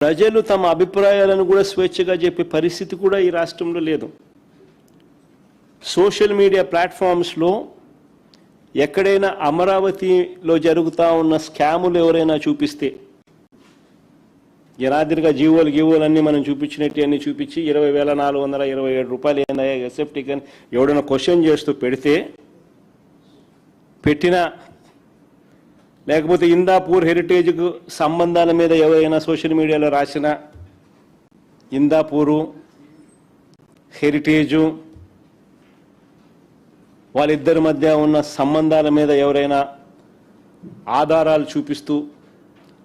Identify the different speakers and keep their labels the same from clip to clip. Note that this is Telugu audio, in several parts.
Speaker 1: ప్రజలు తమ అభిప్రాయాలను కూడా స్వేచ్ఛగా చెప్పే పరిస్థితి కూడా ఈ రాష్ట్రంలో లేదు. సోషల్ మీడియా ప్లాట్ఫామ్స్లో ఎక్కడైనా అమరావతిలో జరుగుతూ ఉన్న స్కాములు ఎవరైనా చూపిస్తే, యనాదిరిగా జీవోలు అన్నీ మనం చూపించినట్టు అన్నీ చూపించి 20,427 రూపాయలు ఏందయ్యా ఎస్ఎఫ్టీకి అని ఎవడైనా క్వశ్చన్ చేస్తూ పెట్టినా, లేకపోతే ఇందాపూర్ హెరిటేజ్కు సంబంధాల మీద ఎవరైనా సోషల్ మీడియాలో రాసిన, ఇందాపూరు హెరిటేజు వాళ్ళిద్దరి మధ్య ఉన్న సంబంధాల మీద ఎవరైనా ఆధారాలు చూపిస్తూ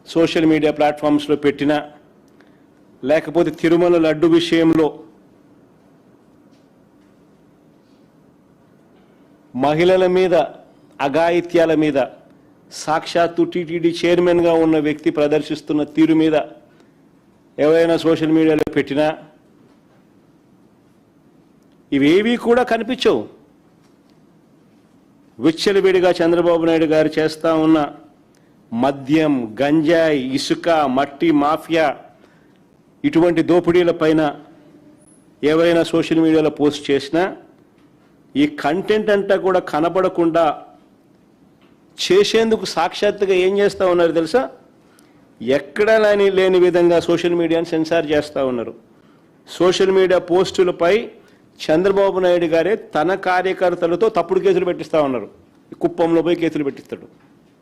Speaker 1: సోషల్ మీడియా ప్లాట్ఫామ్స్లో పెట్టినా, లేకపోతే తిరుమల లడ్డు విషయంలో మహిళల మీద అఘాయిత్యాల మీద సాక్షాత్తు టీటీడీ చైర్మన్గా ఉన్న వ్యక్తి ప్రదర్శిస్తున్న తీరు మీద ఎవరైనా సోషల్ మీడియాలో పెట్టినా, ఇవేవీ కూడా కనిపించవు. విచ్చలవిడిగా చంద్రబాబు నాయుడు గారు చేస్తూ ఉన్న మద్యం, గంజాయి, ఇసుక, మట్టి మాఫియా ఇటువంటి దోపిడీల పైన ఎవరైనా సోషల్ మీడియాలో పోస్ట్ చేసినా ఈ కంటెంట్ అంతా కూడా కనబడకుండా చేసేందుకు సాక్షాత్తుగా ఏం చేస్తూ ఉన్నారు తెలుసా? ఎక్కడా లేని విధంగా సోషల్ మీడియాని సెన్సార్ చేస్తూ ఉన్నారు. సోషల్ మీడియా పోస్టులపై చంద్రబాబు నాయుడు గారే తన కార్యకర్తలతో తప్పుడు కేసులు పెట్టిస్తూ ఉన్నారు. కుప్పంలో పోయి కేసులు పెట్టిస్తాడు.